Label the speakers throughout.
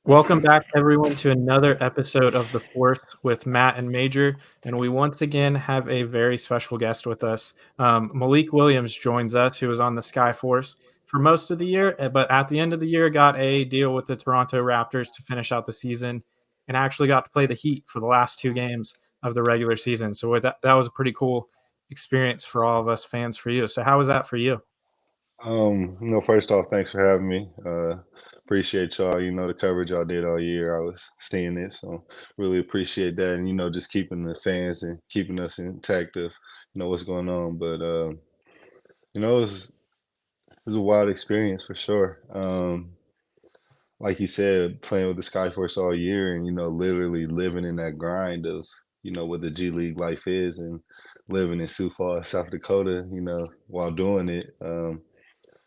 Speaker 1: Welcome back, everyone, to another episode of The Force with Matt and Major. And we once again have a very special guest with us. Malik Williams joins us, who was on the Skyforce for most of the year, but at the end of the year, got a deal with the Toronto Raptors to finish out the season and actually got to play the Heat for the last two games of the regular season. So that was a pretty cool experience for all of us fans for you. So, how was that for you?
Speaker 2: First off, thanks for having me. Appreciate y'all. The coverage y'all did all year. I was seeing it, so really appreciate that. And just keeping the fans and keeping us intact of what's going on. But it was a wild experience for sure. Like you said, playing with the Skyforce all year, and literally living in that grind of what the G League life is, and living in Sioux Falls, South Dakota. While doing it.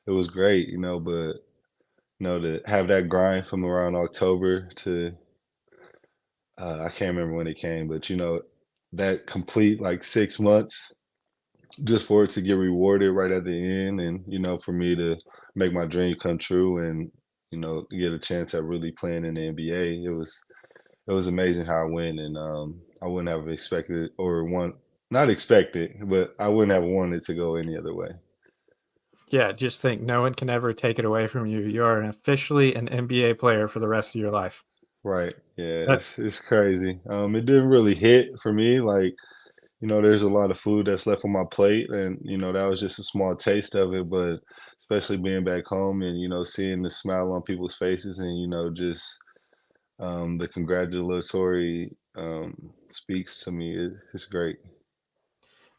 Speaker 2: It was great, but to have that grind from around October to I can't remember when it came, but that complete like 6 months just for it to get rewarded right at the end, and for me to make my dream come true, and get a chance at really playing in the NBA. It was amazing how it went, and I wouldn't have expected or want not expected, but I wouldn't have wanted it to go any other way.
Speaker 1: Yeah, just think no one can ever take it away from you. You are officially an NBA player for the rest of your life.
Speaker 2: Right. Yeah,
Speaker 1: That
Speaker 2: it's crazy. It didn't really hit for me. Like, there's a lot of food that's left on my plate, and that was just a small taste of it. But especially being back home and seeing the smile on people's faces, and just the congratulatory speaks to me. It's great.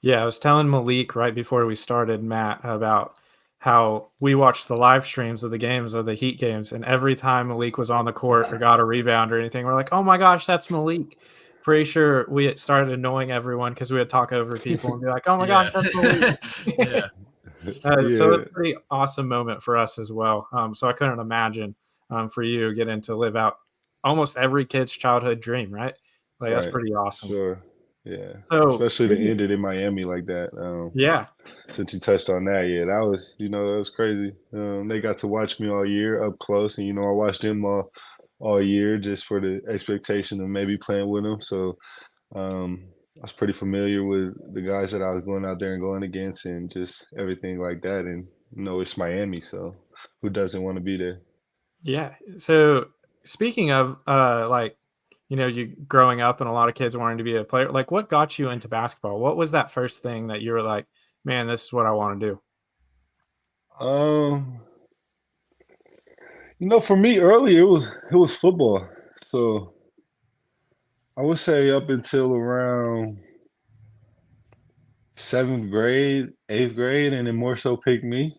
Speaker 1: Yeah, I was telling Malik right before we started, Matt, about how we watched the live streams of the games of the Heat games, and every time Malik was on the court or got a rebound or anything, we're like, "Oh my gosh, that's Malik!" Pretty sure we had started annoying everyone because we would talk over people and be like, "Oh my gosh,
Speaker 3: Yeah.
Speaker 1: that's Malik!"
Speaker 3: Yeah.
Speaker 1: So
Speaker 2: Yeah.
Speaker 1: it's a pretty awesome moment for us as well. So I couldn't imagine for you getting to live out almost every kid's childhood dream, right? Like that's
Speaker 2: Right.
Speaker 1: pretty
Speaker 2: For
Speaker 1: awesome.
Speaker 2: sure. Yeah.
Speaker 1: So
Speaker 2: Especially to
Speaker 1: speaking,
Speaker 2: end it in Miami like that.
Speaker 1: yeah,
Speaker 2: Since you touched on that, yeah, that was crazy. They got to watch me all year up close, and I watched them all year just for the expectation of maybe playing with them. So I was pretty familiar with the guys that I was going out there and going against, and just everything like that. And it's Miami, so who doesn't want to be there?
Speaker 1: yeah. So speaking of like, you growing up and a lot of kids wanting to be a player, like what got you into basketball? What was that first thing that you were like, man, this is what I want to do?
Speaker 2: Um, for me earlier it was football. So I would say up until around seventh grade, eighth grade, and then more so picked me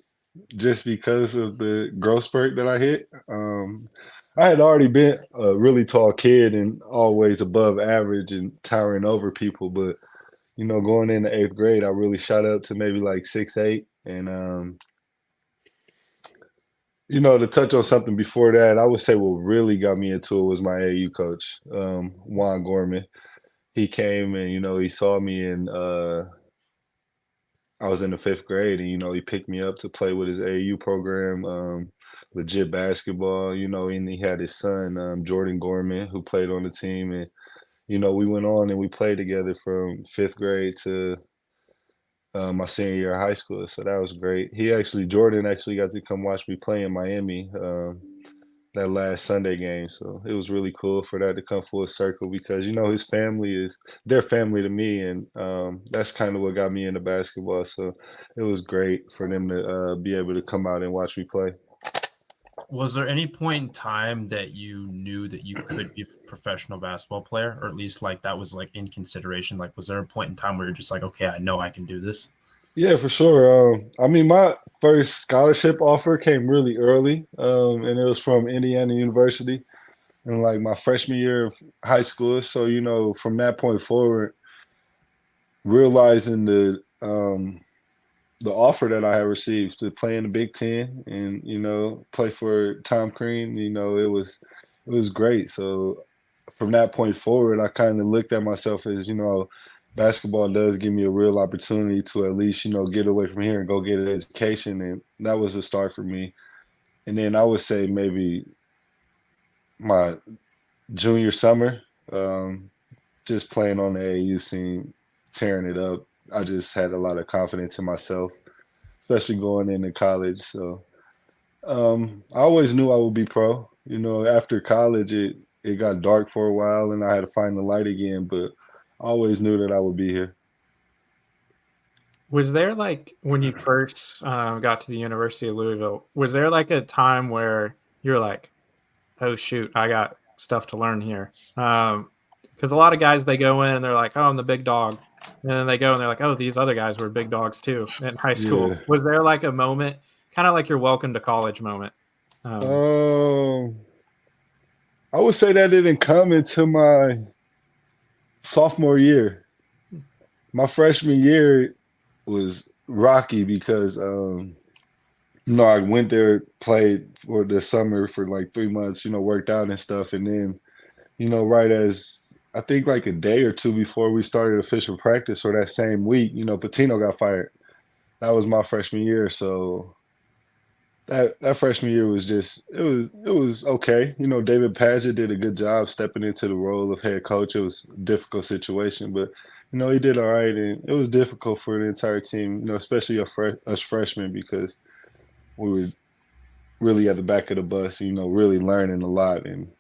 Speaker 2: just because of the growth spurt that I hit. I had already been a really tall kid and always above average and towering over people, but going into eighth grade, I really shot up to maybe like 6'8", and to touch on something before that, I would say what really got me into it was my AU coach, Juan Gorman. He came and he saw me and I was in the fifth grade, and he picked me up to play with his AAU program, legit basketball. And he had his son, Jordan Gorman, who played on the team, and we went on and we played together from fifth grade to my senior year of high school. So that was great. Jordan actually got to come watch me play in Miami. That last Sunday game. So it was really cool for that to come full circle because his family is their family to me, and that's kind of what got me into basketball. So it was great for them to be able to come out and watch me play.
Speaker 3: Was there any point in time that you knew that you could be a professional basketball player, or at least like that was like in consideration? Like, was there a point in time where you're just like, okay, I know I can do this?
Speaker 2: Yeah, for sure. I mean, my first scholarship offer came really early, and it was from Indiana University in like my freshman year of high school. So from that point forward, realizing the offer that I had received to play in the Big Ten and play for Tom Crean, it was great. So from that point forward, I kind of looked at myself as basketball does give me a real opportunity to at least get away from here and go get an education, and that was a start for me. And then I would say maybe my junior summer, um, just playing on the AAU scene, tearing it up. I just had a lot of confidence in myself, especially going into college. So I always knew I would be pro. You know, after college, it got dark for a while, and I had to find the light again. But I always knew that I would be here.
Speaker 1: Was there like when you first got to the University of Louisville, was there like a time where you're like, oh shoot, I got stuff to learn here? Because a lot of guys, they go in and they're like, oh, I'm the big dog. And then they go and they're like, oh, these other guys were big dogs too in high school.
Speaker 2: Yeah.
Speaker 1: Was there like a moment, kind of like your welcome to college moment?
Speaker 2: Um, I would say that didn't come into my sophomore year. My freshman year was rocky because I went there, played for the summer for like 3 months, worked out and stuff, and then right as I think like a day or two before we started official practice or that same week, Patino got fired. That was my freshman year, so that freshman year was just it was okay. David Padgett did a good job stepping into the role of head coach. It was a difficult situation, but he did all right, and it was difficult for the entire team. Especially us freshmen because we were really at the back of the bus. Really learning a lot. And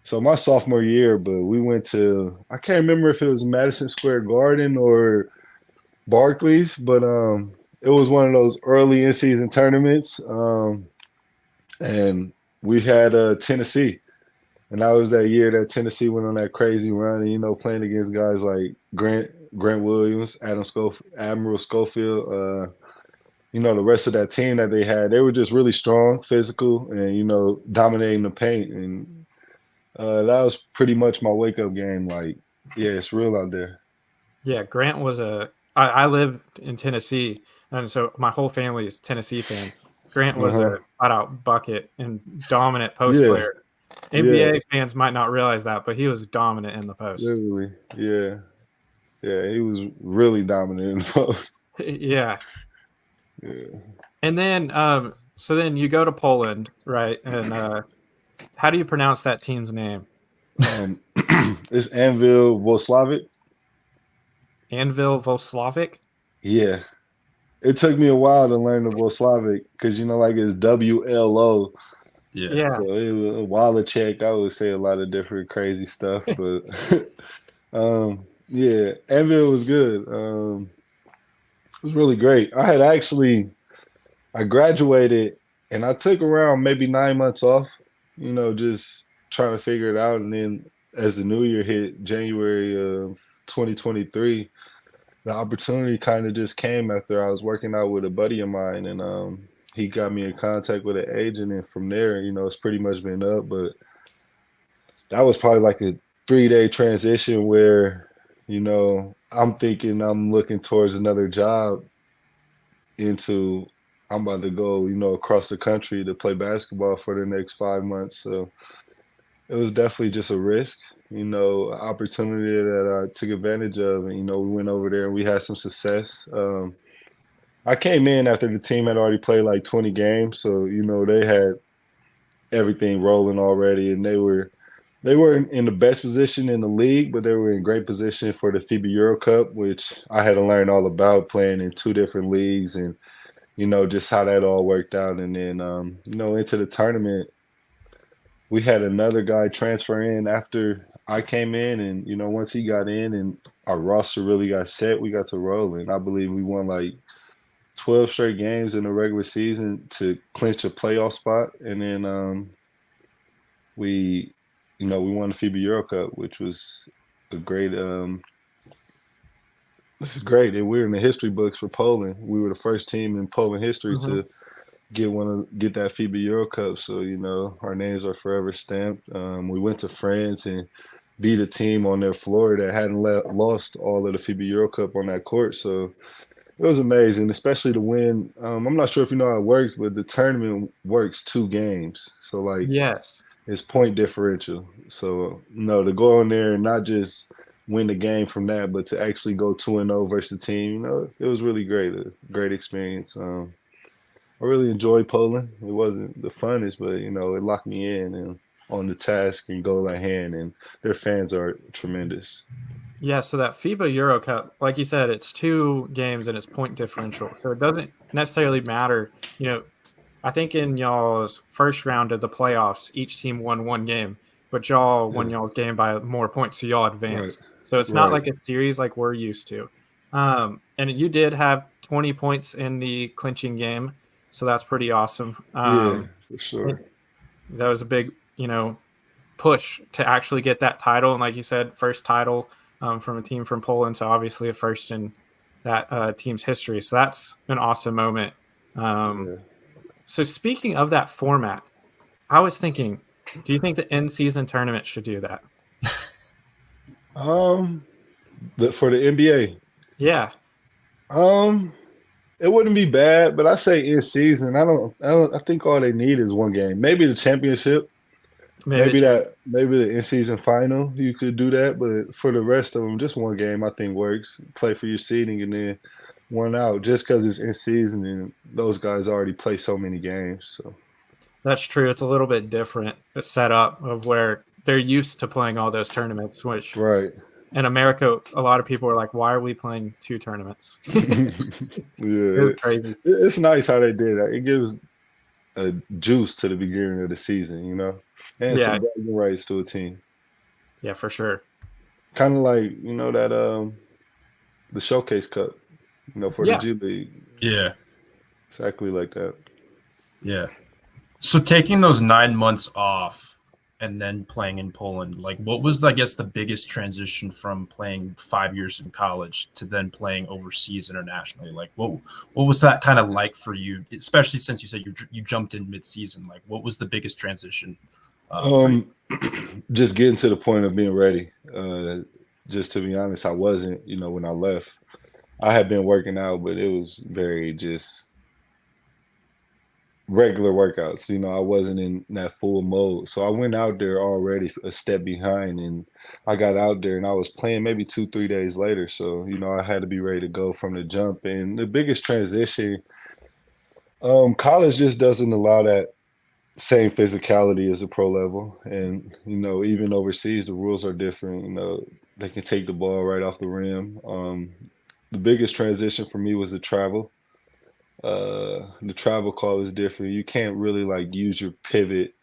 Speaker 2: so my sophomore year, but we went to I can't remember if it was Madison Square Garden or Barclays, but it was one of those early in-season tournaments, and we had Tennessee, and that was that year that Tennessee went on that crazy run, and playing against guys like Grant Williams, Admiral Schofield, the rest of that team that they had, they were just really strong, physical, and dominating the paint, and that was pretty much my wake-up game. Like, yeah, it's real out there.
Speaker 1: Yeah, Grant was I lived in Tennessee, and so my whole family is Tennessee fan. Grant was a
Speaker 2: Uh-huh.
Speaker 1: flat-out bucket and dominant post
Speaker 2: Yeah,
Speaker 1: player.
Speaker 2: yeah,
Speaker 1: NBA fans might not realize that, but he was dominant in the post.
Speaker 2: literally, yeah. Yeah, he was really dominant in the post.
Speaker 1: Yeah.
Speaker 2: Yeah.
Speaker 1: And then so then you go to Poland, right? And how do you pronounce that team's name?
Speaker 2: It's Anvil Voslavic.
Speaker 1: Anvil Voslavic?
Speaker 2: Yeah. It took me a while to learn the Voslavic because like it's WLO.
Speaker 1: Yeah.
Speaker 2: So it was a Wallachek. I would say a lot of different crazy stuff, but yeah, Anvil was good. It was really great. I graduated and I took around maybe 9 months off, just trying to figure it out. And then as the new year hit, January of 2023, the opportunity kind of just came after I was working out with a buddy of mine, and he got me in contact with an agent, and from there, it's pretty much been up. But that was probably like a 3-day transition where, I'm thinking I'm looking towards another job into I'm about to go, across the country to play basketball for the next 5 months. So it was definitely just a risk, opportunity that I took advantage of. And, we went over there and we had some success. I came in after the team had already played like 20 games. So, they had everything rolling already, and they weren't in the best position in the league, but they were in great position for the Fiba Europe Cup, which I had to learn all about playing in 2 different leagues and, just how that all worked out. And then, into the tournament, we had another guy transfer in after I came in, and once he got in and our roster really got set, we got to roll. And I believe we won like 12 straight games in the regular season to clinch a playoff spot. And then we won the FIBA Euro Cup, which was a great. This is great, and we're in the history books for Poland. We were the first team in Poland history
Speaker 1: Mhm.
Speaker 2: to get that FIBA Euro Cup. So our names are forever stamped. We went to France and beat a team on their floor that hadn't lost all of the FIBA Euro Cup on that court. So it was amazing, especially to win. I'm not sure if you know how it works, but the tournament works 2 games. So like
Speaker 1: Yes.
Speaker 2: it's point differential. So no, to go in there and not just win the game from that, but to actually go 2-0 versus the team, it was really great. A great experience. I really enjoyed Poland. It wasn't the funnest, but it locked me in, and on the task and goal at hand, and their fans are tremendous.
Speaker 1: Yeah, so that FIBA Euro Cup, like you said, it's 2 games and it's point differential. So it doesn't necessarily matter. I think in y'all's first round of the playoffs, each team won 1 game, but y'all won
Speaker 2: Yeah.
Speaker 1: y'all's game by more points, so y'all
Speaker 2: Right.
Speaker 1: advanced. So it's not
Speaker 2: Right.
Speaker 1: like a series like we're used to. And you did have 20 points in the clinching game, so that's pretty awesome.
Speaker 2: Yeah, for sure.
Speaker 1: That was a big, push to actually get that title. And like you said, first title from a team from Poland. So obviously a first in that team's history. So that's an awesome moment.
Speaker 2: Yeah.
Speaker 1: So speaking of that format, I was thinking, do you think the in-season tournament should do that?
Speaker 2: For the NBA,
Speaker 1: Yeah,
Speaker 2: it wouldn't be bad, but I say in season. I think all they need is 1 game. Maybe the championship.
Speaker 1: maybe.
Speaker 2: Maybe the in season final. You could do that, but for the rest of them, just 1 game I think works. Play for your seeding and then 1 out. Just because it's in season and those guys already play so many games. So
Speaker 1: That's true. It's a little bit different setup of where they're used to playing all those tournaments, which
Speaker 2: right.
Speaker 1: in America, a lot of people are like, why are we playing 2 tournaments?
Speaker 2: Yeah,
Speaker 1: It's crazy.
Speaker 2: it's nice how they did that. It gives a juice to the beginning of the season, and
Speaker 1: Yeah,
Speaker 2: some bragging rights to a team.
Speaker 1: yeah, for sure.
Speaker 2: Kind of like that the Showcase Cup, for the
Speaker 1: Yeah.
Speaker 2: G League.
Speaker 3: Yeah.
Speaker 2: Exactly like that.
Speaker 3: Yeah. So taking those 9 months off and then playing in Poland, like what was, I guess, the biggest transition from playing 5 years in college to then playing overseas internationally? Like what was that kind of like for you, especially since you said you jumped in mid-season? Like what was the biggest transition? For you?
Speaker 2: Just getting to the point of being ready. Just to be honest, I wasn't, when I left. I had been working out, but it was very just regular workouts. I wasn't in that full mode. So I went out there already a step behind, and I got out there and I was playing maybe 2, 3 days later. So, I had to be ready to go from the jump. And the biggest transition, college just doesn't allow that same physicality as a pro level. And, even overseas, the rules are different. They can take the ball right off the rim. The biggest transition for me was the travel. The travel call is different. You can't really like use your pivot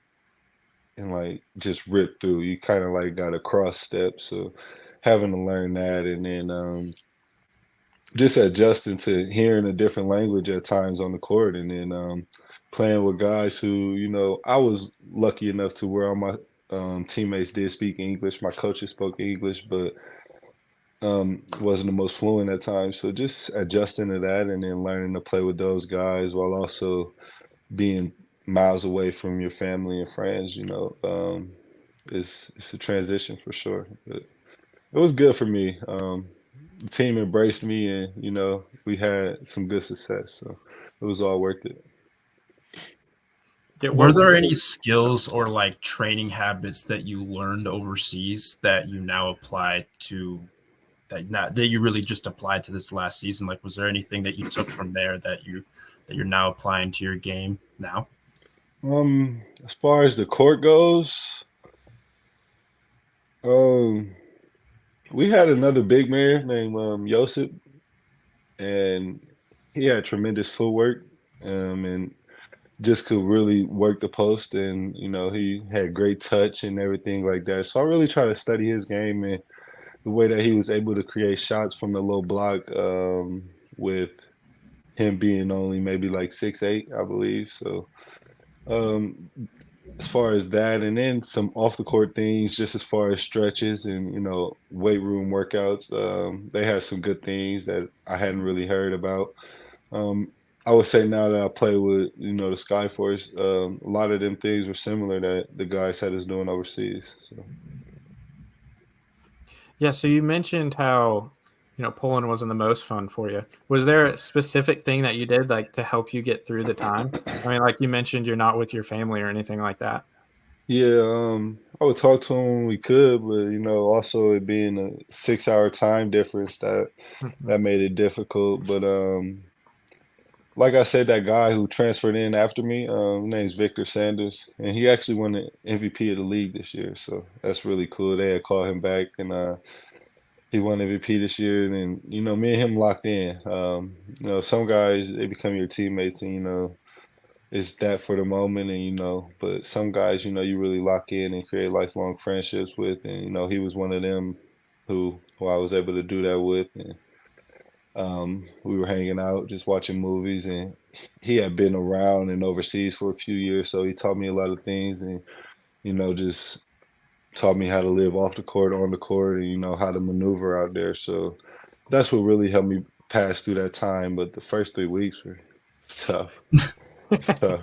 Speaker 2: and like just rip through. You kind of like got to cross step. So having to learn that, and then just adjusting to hearing a different language at times on the court, and then playing with guys who, I was lucky enough to where all my teammates did speak English. My coaches spoke English, but wasn't the most fluent at times. So just adjusting to that and then learning to play with those guys while also being miles away from your family and friends, it's a transition for sure. But it was good for me. The team embraced me, and we had some good success. So it was all worth it.
Speaker 1: Yeah,
Speaker 3: Were there any skills or like training habits that you learned overseas that you now apply to that you really just applied to this last season? Like, was there anything that you took from there that you're now applying to your game now?
Speaker 2: As far as the court goes, we had another big man named Josip, and he had tremendous footwork, and just could really work the post, and he had great touch and everything like that. So I really try to study his game and the way that he was able to create shots from the low block, with him being only maybe like 6'8", I believe. So um, as far as that, and then some off the court things, just as far as stretches and weight room workouts, they had some good things that I hadn't really heard about. Um, I would say now that I play with the Skyforce, a lot of them things were similar that the guys had us doing overseas. So.
Speaker 1: Yeah, so you mentioned how, Poland wasn't the most fun for you. Was there a specific thing that you did like to help you get through the time? I mean, like you mentioned, you're not with your family or anything like that.
Speaker 2: Yeah, I would talk to him when we could, but also it being a 6-hour time difference that
Speaker 1: Mhm.
Speaker 2: that made it difficult. But like I said, that guy who transferred in after me, his name's Victor Sanders, and he actually won the MVP of the league this year. So that's really cool. They had called him back, and he won MVP this year. And then, me and him locked in. Some guys, they become your teammates, and it's that for the moment, and but some guys, you really lock in and create lifelong friendships with, and he was one of them who I was able to do that with, and we were hanging out, just watching movies, and he had been around and overseas for a few years, so he taught me a lot of things, and just taught me how to live off the court, on the court, and how to maneuver out there. So that's what really helped me pass through that time. But the first 3 weeks were tough. Tough.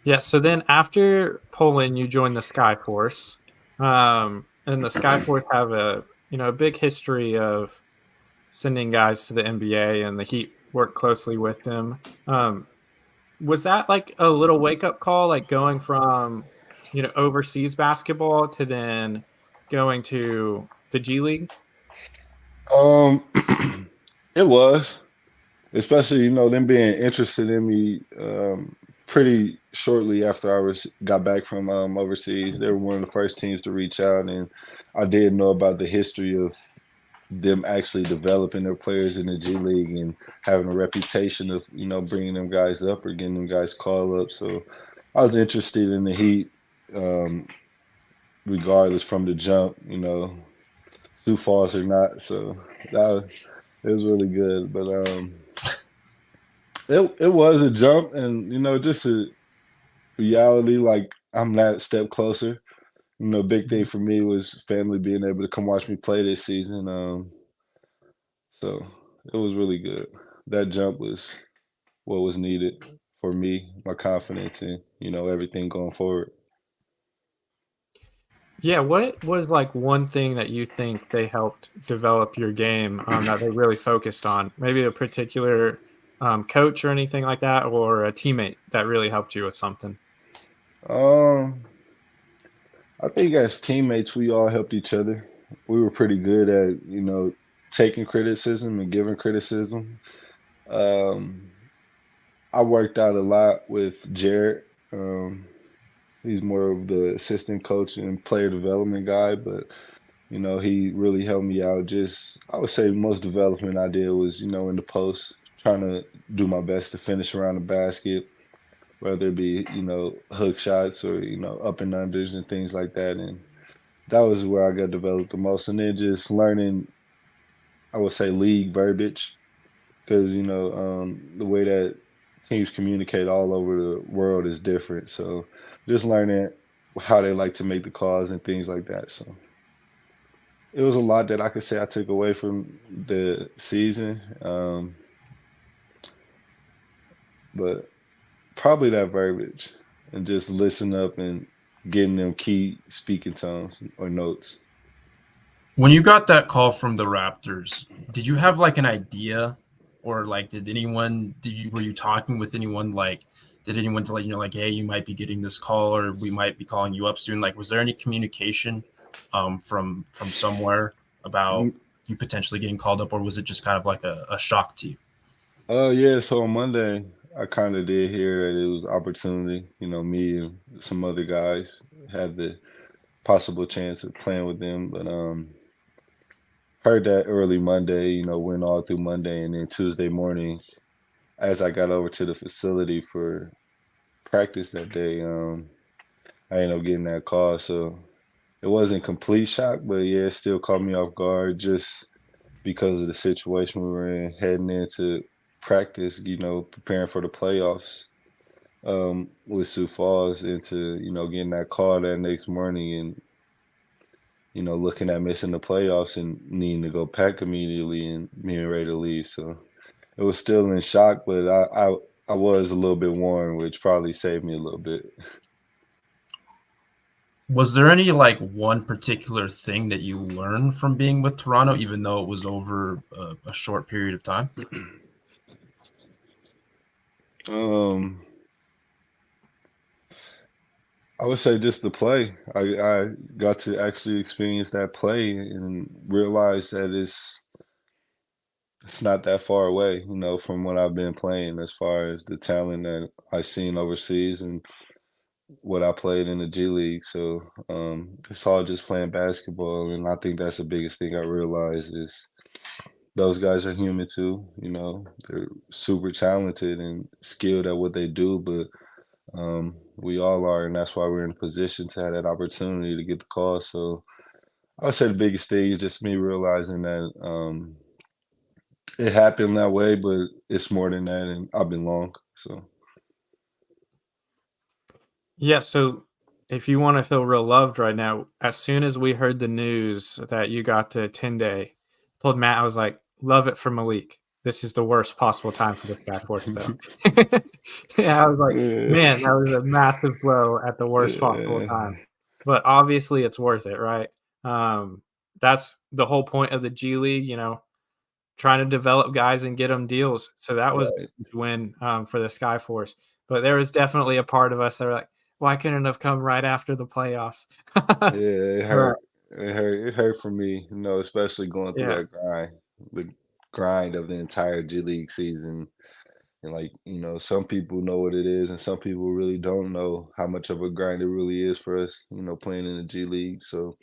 Speaker 1: Yeah. So then after Poland, you joined the Skyforce, and the Skyforce have a big history of sending guys to the NBA, and the Heat work closely with them. Was that like a little wake up call, like going from overseas basketball to then going to the G League?
Speaker 2: It was, especially them being interested in me pretty shortly after got back from overseas. They were one of the first teams to reach out, and I did know about the history of them actually developing their players in the G League and having a reputation of bringing them guys up or getting them guys called up. So I was interested in the Heat, regardless from the jump, Sioux Falls or not. So it was really good, but it was a jump, and just a reality. Like, I'm that step closer. Big thing for me was family being able to come watch me play this season. So it was really good. That jump was what was needed for me, my confidence, and everything going forward.
Speaker 1: Yeah, what was like one thing that you think they helped develop your game that they really focused on? Maybe a particular coach or anything like that, or a teammate that really helped you with something?
Speaker 2: Um, I think as teammates, we all helped each other. We were pretty good at, taking criticism and giving criticism. Um, I worked out a lot with Jared. Um, he's more of the assistant coach and player development guy, but he really helped me out. Just, I would say most development I did was, in the post, trying to do my best to finish around the basket, whether it be, hook shots or, up and unders and things like that. And that was where I got developed the most. And then just learning, I would say, league verbiage, because, the way that teams communicate all over the world is different. So just learning how they like to make the calls and things like that. So it was a lot that I could say I took away from the season, but probably that verbiage and just listen up and getting them key speaking tones or notes.
Speaker 3: When you got that call from the Raptors, did you have like an idea, or like were you talking with anyone, like did anyone to let you know, like, hey, you might be getting this call, or we might be calling you up soon? Like, was there any communication from somewhere about you potentially getting called up, or was it just kind of like a shock to you?
Speaker 2: Yeah, so on Monday I kind of did hear that it was opportunity. Me and some other guys had the possible chance of playing with them, but heard that early Monday, went all through Monday, and then Tuesday morning, as I got over to the facility for practice that day, I ended up getting that call. So it wasn't complete shock, but yeah, it still caught me off guard just because of the situation we were in, heading into practice, preparing for the playoffs with Sioux Falls, into, getting that call that next morning, and looking at missing the playoffs and needing to go pack immediately and being ready to leave. So it was still in shock, but I was a little bit warm, which probably saved me a little bit.
Speaker 3: Was there any like one particular thing that you learned from being with Toronto, even though it was over a short period of time?
Speaker 2: I would say just the play. I got to actually experience that play and realize that it's it's not that far away, from what I've been playing as far as the talent that I've seen overseas and what I played in the G League. So it's all just playing basketball, and I think that's the biggest thing I realized is those guys are human too. They're super talented and skilled at what they do, but we all are, and that's why we're in a position to have that opportunity to get the call. So I would say the biggest thing is just me realizing that it happened that way, but it's more than that, and I belong. So
Speaker 1: Yeah, so if you want to feel real loved right now, as soon as we heard the news that you got to 10-day, told Matt, I was like, love it for Malik. This is the worst possible time for this guy Force, though. Yeah, I was like,
Speaker 2: yeah,
Speaker 1: man, that was a massive blow at the worst possible
Speaker 2: yeah,
Speaker 1: time. But obviously it's worth it, right? That's the whole point of the G League, trying to develop guys and get them deals. So that was
Speaker 2: right.
Speaker 1: a huge win for the Skyforce. But there was definitely a part of us that were like, why couldn't it have come right after the playoffs?
Speaker 2: Yeah, it
Speaker 1: But,
Speaker 2: hurt. It hurt. It hurt for me, especially going through
Speaker 1: yeah.
Speaker 2: that the grind of the entire G League season. And like, some people know what it is, and some people really don't know how much of a grind it really is for us, playing in the G League. So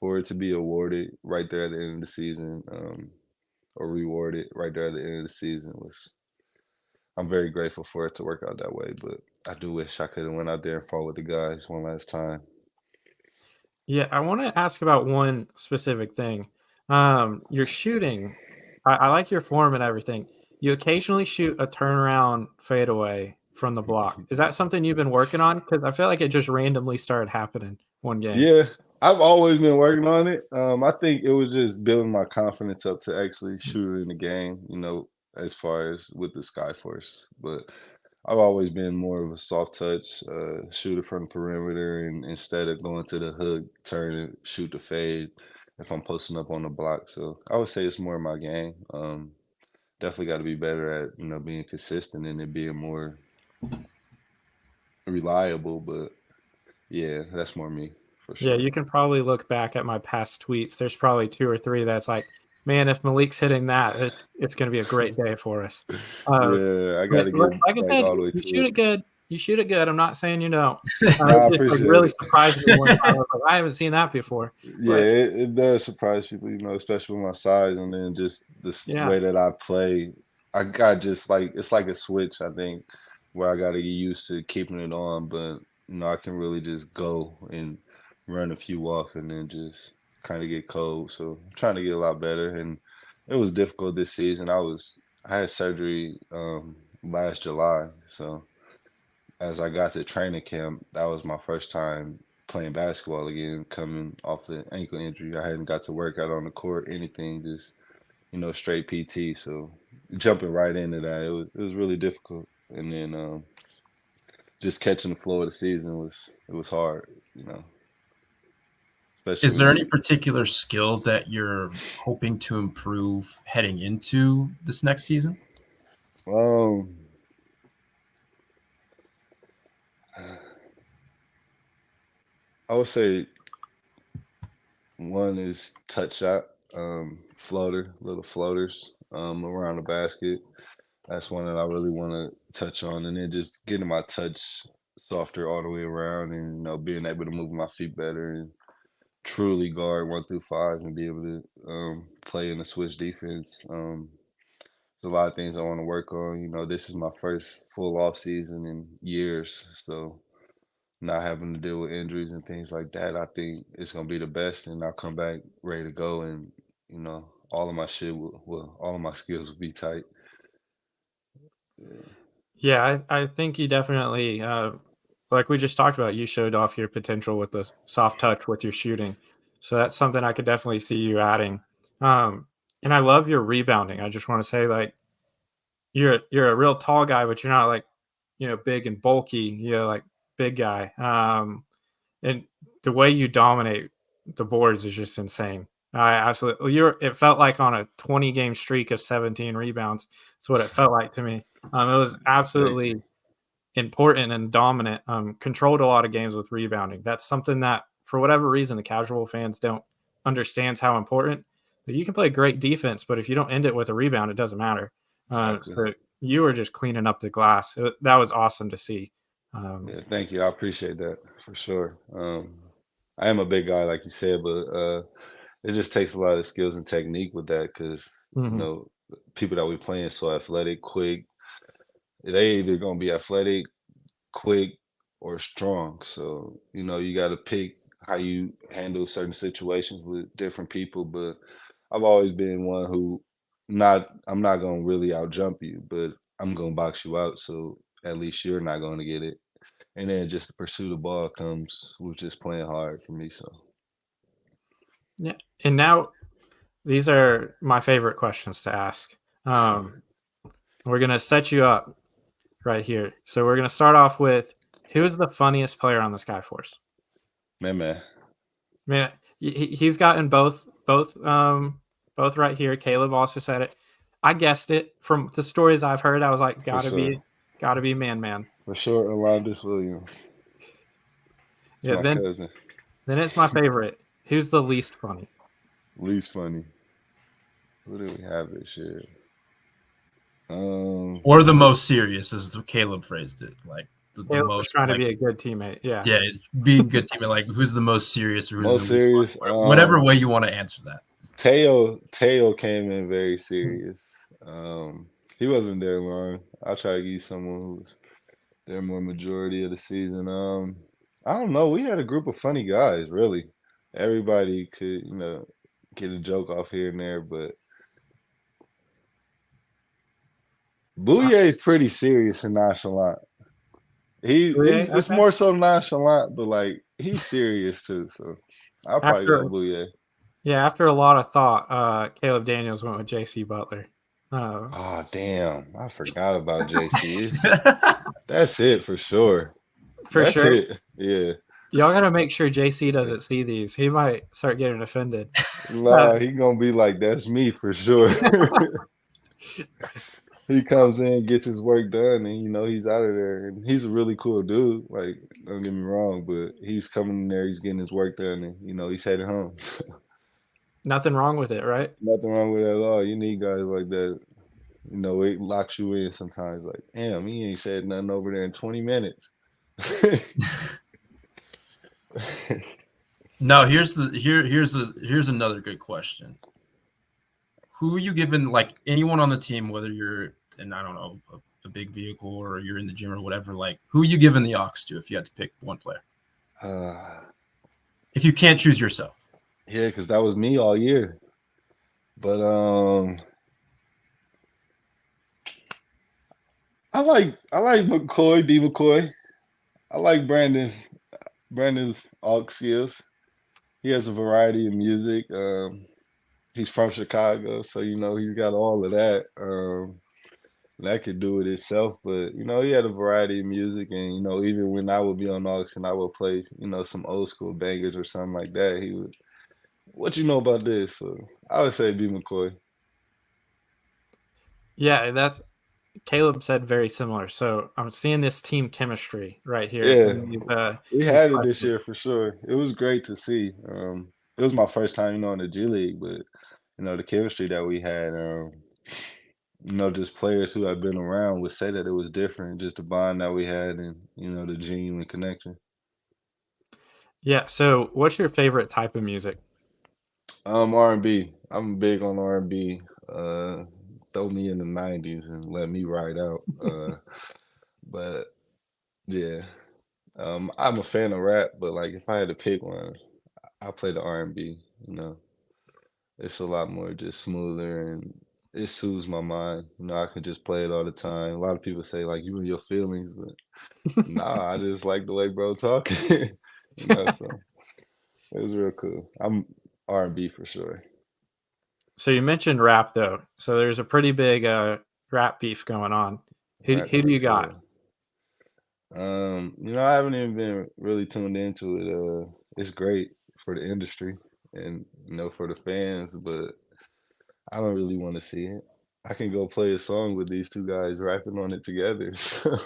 Speaker 2: for it to be awarded right there at the end of the season, or rewarded right there at the end of the season I'm very grateful for it to work out that way. But I do wish I could have went out there and fought with the guys one last time.
Speaker 1: Yeah, I want to ask about one specific thing. Your shooting, I like your form and everything. You occasionally shoot a turnaround fadeaway from the block. Is that something you've been working on? Because I feel like it just randomly started happening one game.
Speaker 2: Yeah, I've always been working on it. I think it was just building my confidence up to actually shoot it in the game, as far as with the Skyforce. But I've always been more of a soft touch shooter from the perimeter, and instead of going to the hook, turn and shoot the fade if I'm posting up on the block. So I would say it's more my game. Definitely got to be better at being consistent and it being more reliable. But yeah, that's more me for
Speaker 1: Yeah,
Speaker 2: sure.
Speaker 1: you can probably look back at my past tweets. There's probably 2 or 3 that's like, man, if Malik's hitting that, it's going to be a great day for us.
Speaker 2: Yeah, I got
Speaker 1: But
Speaker 2: to get
Speaker 1: like I
Speaker 2: back
Speaker 1: said,
Speaker 2: all the way
Speaker 1: you
Speaker 2: to
Speaker 1: shoot
Speaker 2: it.
Speaker 1: it good. You shoot it good. I'm not saying you don't.
Speaker 2: Nah, I
Speaker 1: It just like
Speaker 2: appreciate
Speaker 1: really
Speaker 2: it.
Speaker 1: surprised me one time. I was like, I haven't seen that before.
Speaker 2: Yeah,
Speaker 1: But
Speaker 2: it does surprise people, especially with my size, and then just
Speaker 1: yeah,
Speaker 2: way that I play. I got just like it's like a switch, I think, where I got to get used to keeping it on, but I can really just go and run a few off, and then just kind of get cold. So I'm trying to get a lot better, and it was difficult this season. I had surgery last July, so as I got to training camp, that was my first time playing basketball again, coming off the ankle injury. I hadn't got to work out on the court, anything, just straight PT. So jumping right into that, it was really difficult. And then just catching the flow of the season was hard, especially
Speaker 3: Is
Speaker 2: when
Speaker 3: there
Speaker 2: you.
Speaker 3: any particular skill that you're hoping to improve heading into this next season?
Speaker 2: Um, I would say one is touch shot, little floaters around the basket. That's one that I really want to touch on, and then just getting my touch softer all the way around, and being able to move my feet better and truly guard 1 through 5 and be able to play in the switch defense. There's a lot of things I want to work on. This is my first full off season in years, so not having to deal with injuries and things like that, I think it's gonna be the best, and I'll come back ready to go, and all of my shit all of my skills will be tight. Yeah.
Speaker 1: yeah, I think you definitely like we just talked about. You showed off your potential with the soft touch with your shooting, so that's something I could definitely see you adding. And I love your rebounding. I just want to say, like, you're a real tall guy, but you're not like big and bulky. You're like big guy. And the way you dominate the boards is just insane. I absolutely it felt like on a 20 game streak of 17 rebounds. That's what it felt like to me. It was
Speaker 2: Thank you.
Speaker 1: absolutely important and dominant. Controlled a lot of games with rebounding. That's something that for whatever reason the casual fans don't understand how important, You can play great defense, but if you don't end it with a rebound, it doesn't matter.
Speaker 2: Exactly.
Speaker 1: So you were just cleaning up the glass. That was awesome to see.
Speaker 2: Yeah, thank you. I appreciate that for sure. I am a big guy, like you said, but it just takes a lot of skills and technique with that because
Speaker 1: Mhm.
Speaker 2: people that we playing so athletic, quick. They either gonna be athletic, quick, or strong. So you got to pick how you handle certain situations with different people. But I've always been one who I'm not gonna really out jump you, but I'm gonna box you out. So at least you're not gonna get it. And then just the pursuit of ball comes with just playing hard for me. So
Speaker 1: Yeah. And now these are my favorite questions to ask. We're going to set you up right here. So we're going to start off with, who is the funniest player on the Skyforce?
Speaker 2: man.
Speaker 1: Man, he's gotten both right here. Caleb also said it. I guessed it from the stories I've heard. I was like, gotta be man.
Speaker 2: For sure, Alondis Williams.
Speaker 1: Yeah,
Speaker 2: My cousin.
Speaker 1: then it's my favorite. Who's the least funny?
Speaker 2: Least funny. Who do we have this year?
Speaker 3: Or the most serious, as Caleb phrased it. Like the most
Speaker 1: trying to be a good teammate. Yeah.
Speaker 3: Yeah, be a good teammate. Like who's the most serious or who's
Speaker 2: most
Speaker 3: the least
Speaker 2: serious?
Speaker 3: funny? Whatever way you want to answer that.
Speaker 2: Teo came in very serious. He wasn't there long. I'll try to give you someone who was there more majority of the season. I don't know. We had a group of funny guys, really. Everybody could, get a joke off here and there, but Bouye is pretty serious and nonchalant. It's more so nonchalant, but like he's serious too. So I'll probably go Bouye.
Speaker 1: Yeah, after a lot of thought, Caleb Daniels went with JC Butler.
Speaker 2: Oh damn! I forgot about JC. That's it for sure. That's it. Yeah.
Speaker 1: Y'all gotta make sure JC doesn't see these. He might start getting offended.
Speaker 2: Nah, he gonna be like, "That's me for sure." He comes in, gets his work done, and he's out of there. And he's a really cool dude. Like, don't get me wrong, but he's coming in there, he's getting his work done, and he's heading home.
Speaker 1: Nothing wrong with it, right?
Speaker 2: Nothing wrong with it at all. You need guys like that. It locks you in sometimes. Like, damn, he ain't said nothing over there in 20 minutes.
Speaker 3: No, here's another good question. Who are you giving, like anyone on the team, whether you're in, I don't know, a big vehicle or you're in the gym or whatever, like who are you giving the aux to if you had to pick one player? If you can't choose yourself.
Speaker 2: Yeah, because that was me all year. But I like McCoy, B. McCoy. I like Brandon's aux skills. He has a variety of music. He's from Chicago, so he's got all of that. That could do it itself, but he had a variety of music, and even when I would be on aux and I would play, some old school bangers or something like that, he would, what you know about this? So I would say B. McCoy.
Speaker 1: Yeah, that's Caleb said very similar. So I'm seeing this team chemistry right here.
Speaker 2: Yeah, we had it this year for sure. It was great to see. It was my first time, in the G League, but the chemistry that we had, just players who have been around would say that it was different, just the bond that we had and the genuine connection.
Speaker 1: Yeah. So what's your favorite type of music?
Speaker 2: R&B. I'm big on R&B. Throw me in the 90s and let me ride out. But yeah, I'm a fan of rap, but like if I had to pick one, I play the R&B. It's a lot more just smoother and it soothes my mind. I can just play it all the time. A lot of people say like you and your feelings, but nah, I just like the way bro talking. So it was real cool. I'm R&B for sure.
Speaker 1: So you mentioned rap though. So there's a pretty big rap beef going on. Who do you got?
Speaker 2: I haven't even been really tuned into it. It's great for the industry and for the fans, but I don't really want to see it. I can go play a song with these two guys rapping on it together. So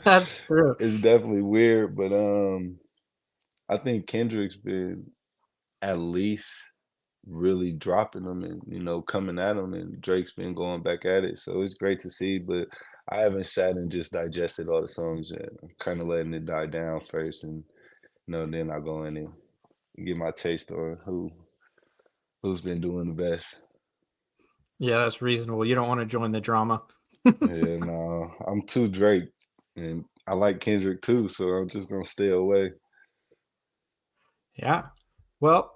Speaker 1: That's true.
Speaker 2: It's definitely weird, but I think Kendrick's been at least really dropping them and, coming at them, and Drake's been going back at it. So it's great to see, but I haven't sat and just digested all the songs yet. I'm kind of letting it die down first, and then I go in and get my taste on who's been doing the best.
Speaker 1: Yeah, that's reasonable. You don't want to join the drama.
Speaker 2: Yeah, no, I'm too Drake, and I like Kendrick too, so I'm just gonna stay away.
Speaker 1: Yeah. Well,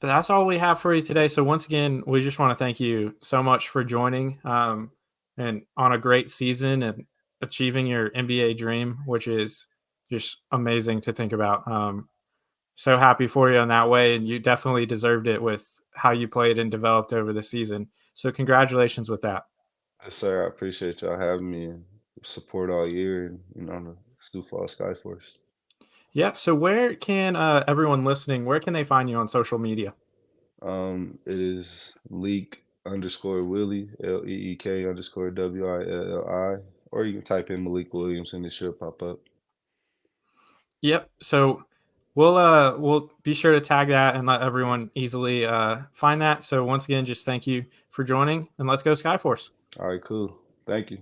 Speaker 1: that's all we have for you today. So once again, we just want to thank you so much for joining and on a great season and achieving your NBA dream, which is just amazing to think about. So happy for you in that way, and you definitely deserved it with how you played and developed over the season. So congratulations with that.
Speaker 2: Yes, sir. I appreciate y'all having me and support all year, and the Sioux Falls Skyforce.
Speaker 1: Yeah. So where can everyone listening, where can they find you on social media?
Speaker 2: It is Leek_Willie, LEEK_WILLI, or you can type in Malik Williams and it should pop up.
Speaker 1: Yep. So we'll be sure to tag that and let everyone easily find that. So once again, just thank you for joining, and let's go Skyforce.
Speaker 2: All right, cool. Thank you.